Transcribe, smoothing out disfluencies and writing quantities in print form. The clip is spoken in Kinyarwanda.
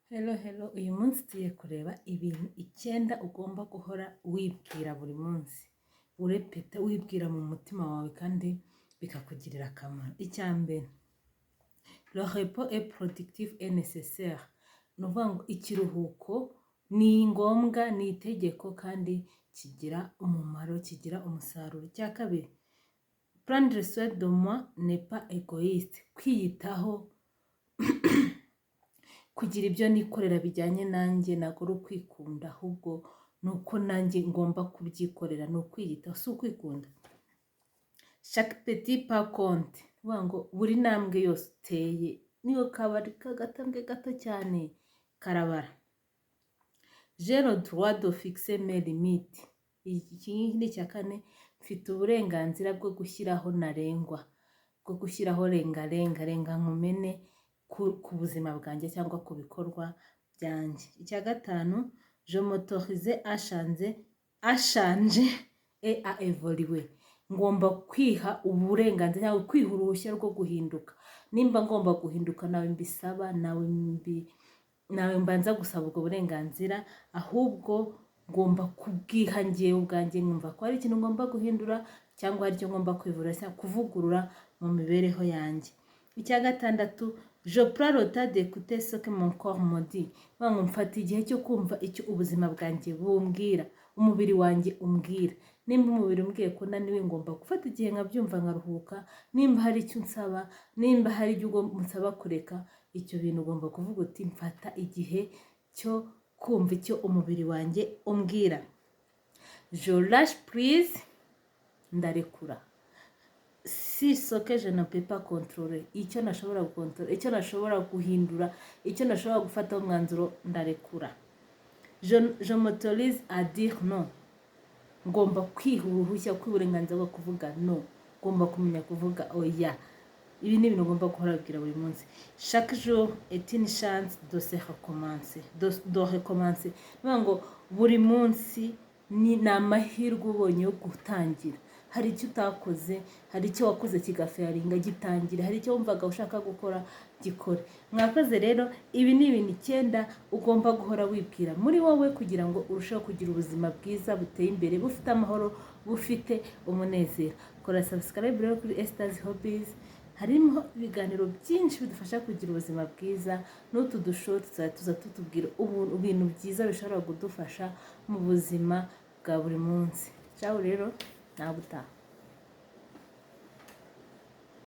Hello, uyu munsi tugiye kureba ibintu 9 ugomba guhora wibwira buri munsi, urepeta wibwira mu mutima wawe kandi bikakugirira akamaro. Icyambere, le repos est productif et nécessaire. Nuvuga ngo ikiruhuko ni ngombwa, ni itegeko kandi kigira umumaro, kigira umusaruro. Icya kabiri, prendre soin de moi n'est pas égoïste. Kwiyitaho kugira ibyo nikorera bijyanye nanjye ntabwo ari ukwikunda, ahubwo nuko nanjye ngomba kubyikorera, ni ukwiyitaho, si ukwikunda. Chaque petit pas compte. Nuvuga ngo buri ntambwe yose uteye niyo kaba ari kagatambwe gato cyane karabara. J'ai le droit de fixer mes limites. Iki ni icya kane, mfite uburenganzira bwo gushyiraho ntarengwa, bwo gushyiraho renga nkumene ku buzima bwanjye cyangwa ku bikorwa byanjye. Icya gatanu, je m'autorise à changer et à évoluer. Ngomba kwiha uburenganzira cyangwa kwiha uruhushya rwo guhinduka. Nimba ngomba guhinduka nawe mbisaba, nawe mbanza gusaba ubwo burenganzira, ahubwo ngomba kubwiha njyewe ubwanjye, nkumva ko hari ikintu ngomba guhindura cyangwa hari icyo ngomba kwivura cyangwa kuvugurura mu mibereho yanjye. Icya gatandatu, je prends le temps d'écouter ce que mon corps me dit. Ngo mfata igihe cyo kumva icyo ubuzima bwanjye bumbwira, umubiri wanjye umbwira. Nimba umubiri umbwiye ko naniwe, ngomba gufata igihe nkabyumva nkaruhuka. Nimba hari icyo unsaba, nimba hari ibyo unsaba kureka, icyo bintu ugomba kuvuga uti mfata igihe cyo kumva icyo umubiri wanjye umbwira. Je lâche prise, ndarekura. Si ce que je ne peux pas contrôler, icyo nashobora gukontorora, icyo nashobora guhindura, icyo nashobora gufata umwanzuro, ndarekura. Je m'autorise à dire non. Ngomba kwiha uruhushya kw'uburenganzira bwo kuvuga no, ngomba kumenya kuvuga oya. Ibi ni ibintu ngomba guhora wibwira buri munsi. Chaque jour est une chance de se recommencer, de recommencer. Nuvuga ngo buri munsi ni amahirwe ubonye yo gutangira. Hari icyo utakoze, hari icyo wakoze kigafaringa, gitangira. Hari icyo wumvaga ushaka gukora, gikore. Mwakoze rero, ibi ni ibintu 9 ugomba guhora wibwira muri wowe kugira ngo urusheho kugira ubuzima bwiza buteye imbere, bufite amahoro, bufite umunezero. Kora subscribe rero kuri Esther's Hobbies. Harimo ibiganiro byinshi bidufasha kugira ubuzima bwiza, n'utu dushoti tuza tutubwira ibintu byiza bishobora kudufasha mu buzima bwa buri munsi. Ciao rero, nawe utaha.